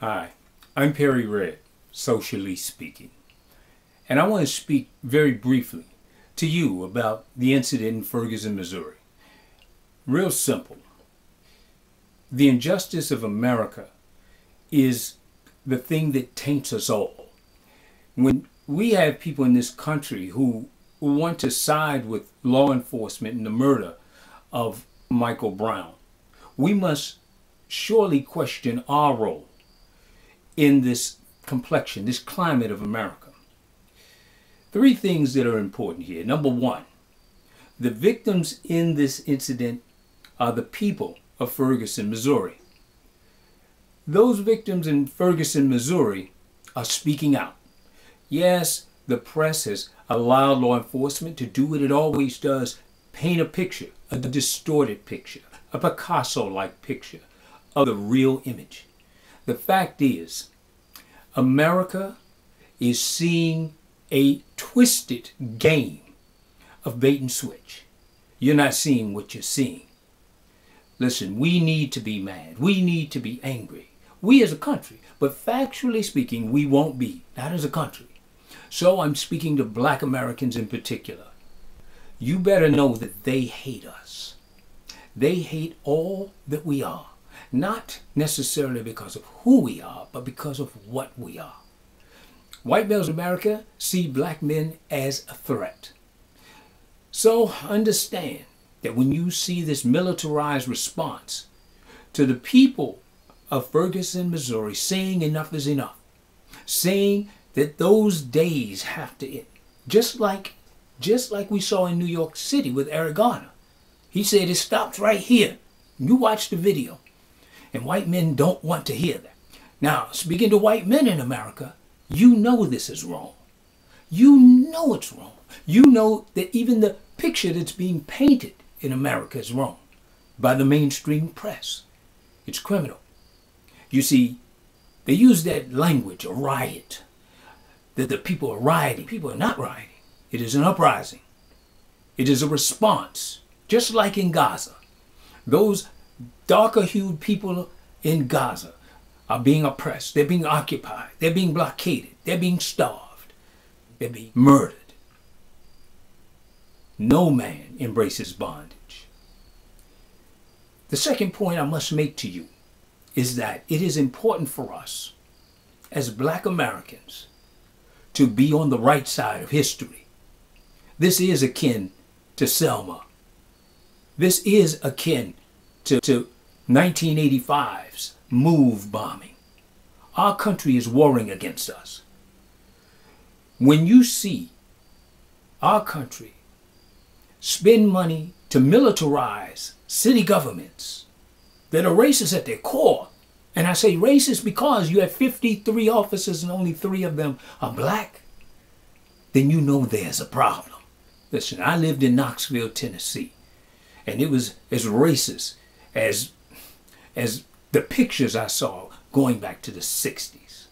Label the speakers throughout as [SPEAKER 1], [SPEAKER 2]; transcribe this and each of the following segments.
[SPEAKER 1] Hi, I'm Perry Red, socially speaking, and I want to speak very briefly to you about the incident in Ferguson, Missouri. Real simple. The injustice of America is the thing that taints us all. When we have people in this country who want to side with law enforcement in the murder of Michael Brown, we must surely question our role in this complexion, this climate of America. Three things that are important here. Number one, the victims in this incident are the people of Ferguson, Missouri. Those victims in Ferguson, Missouri are speaking out. Yes, the press has allowed law enforcement to do what it always does, paint a picture, a distorted picture, a Picasso-like picture of the real image. The fact is, America is seeing a twisted game of bait and switch. You're not seeing what you're seeing. Listen, we need to be mad. We need to be angry. We as a country, but factually speaking, we won't be, not as a country. So I'm speaking to Black Americans in particular. You better know that they hate us. They hate all that we are. Not necessarily because of who we are, but because of what we are. White males in America see black men as a threat. So understand that when you see this militarized response to the people of Ferguson, Missouri, saying enough is enough, saying that those days have to end, just like we saw in New York City with Eric Garner. He said it stops right here. You watch the video. And white men don't want to hear that. Now, speaking to white men in America, you know this is wrong. You know it's wrong. You know that even the picture that's being painted in America is wrong by the mainstream press. It's criminal. You see, they use that language, a riot, that the people are rioting. People are not rioting. It is an uprising. It is a response, just like in Gaza. Those darker-hued people in Gaza are being oppressed. They're being occupied. They're being blockaded. They're being starved. They're being murdered. No man embraces bondage. The second point I must make to you is that it is important for us as Black Americans to be on the right side of history. This is akin to Selma. This is akin to 1985's MOVE bombing. Our country is warring against us. When you see our country spend money to militarize city governments that are racist at their core, and I say racist because you have 53 officers and only 3 of them are black, then you know there's a problem. Listen, I lived in Knoxville, Tennessee, and it was as racist as the pictures I saw going back to the 60s.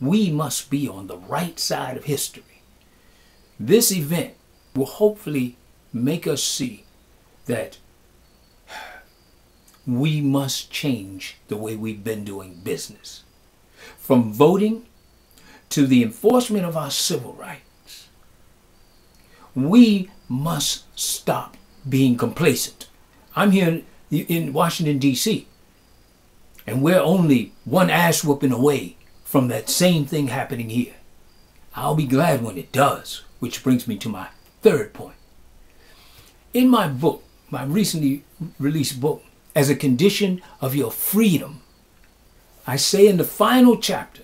[SPEAKER 1] We must be on the right side of history. This event will hopefully make us see that we must change the way we've been doing business. From voting to the enforcement of our civil rights, we must stop being complacent. I'm here in Washington, D.C., and we're only one ass whooping away from that same thing happening here. I'll be glad when it does, which brings me to my third point. In my book, my recently released book, As a Condition of Your Freedom, I say in the final chapter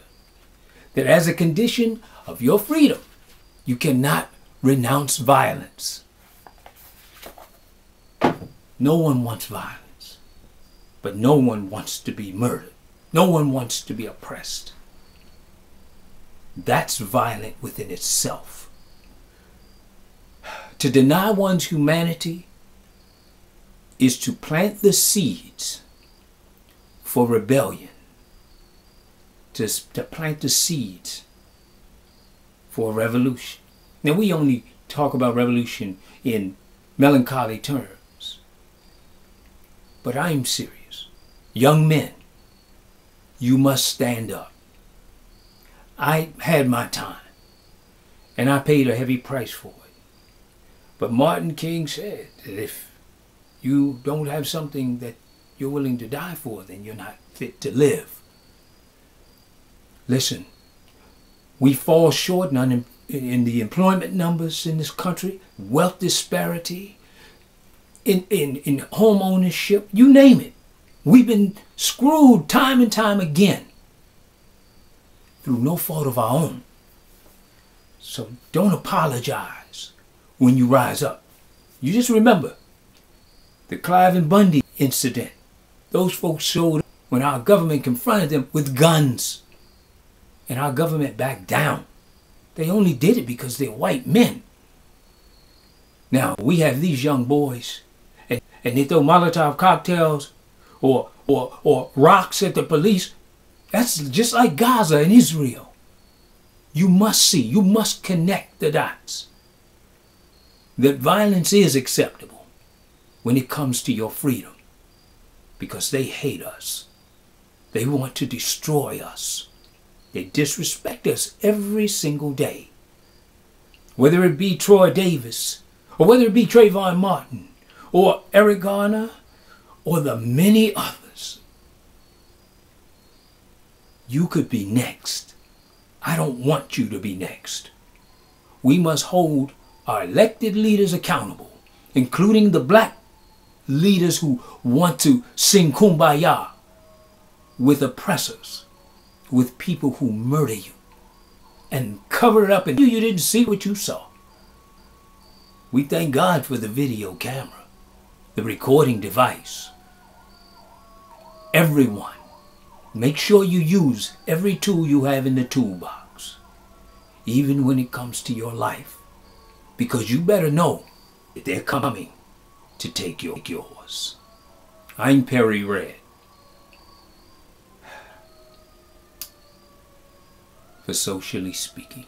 [SPEAKER 1] that as a condition of your freedom, you cannot renounce violence. No one wants violence, but no one wants to be murdered. No one wants to be oppressed. That's violent within itself. To deny one's humanity is to plant the seeds for rebellion, to plant the seeds for revolution. Now, we only talk about revolution in melancholy terms, but I'm serious. Young men, you must stand up. I had my time, and I paid a heavy price for it. But Martin King said that if you don't have something that you're willing to die for, then you're not fit to live. Listen, we fall short in the employment numbers in this country, wealth disparity, in home ownership, you name it. We've been screwed time and time again through no fault of our own. So don't apologize when you rise up. You just remember the Clive and Bundy incident. Those folks showed up when our government confronted them with guns. And our government backed down. They only did it because they're white men. Now, we have these young boys, and they throw Molotov cocktails or rocks at the police. That's just like Gaza and Israel. You must see, you must connect the dots. That violence is acceptable when it comes to your freedom, because they hate us. They want to destroy us. They disrespect us every single day. Whether it be Troy Davis, or whether it be Trayvon Martin, or Eric Garner, or the many others. You could be next. I don't want you to be next. We must hold our elected leaders accountable, including the black leaders who want to sing kumbaya with oppressors, with people who murder you and cover it up and you didn't see what you saw. We thank God for the video camera, the recording device. Everyone, make sure you use every tool you have in the toolbox, even when it comes to your life, because you better know that they're coming to take yours. I'm Perry Red. For Socially Speaking.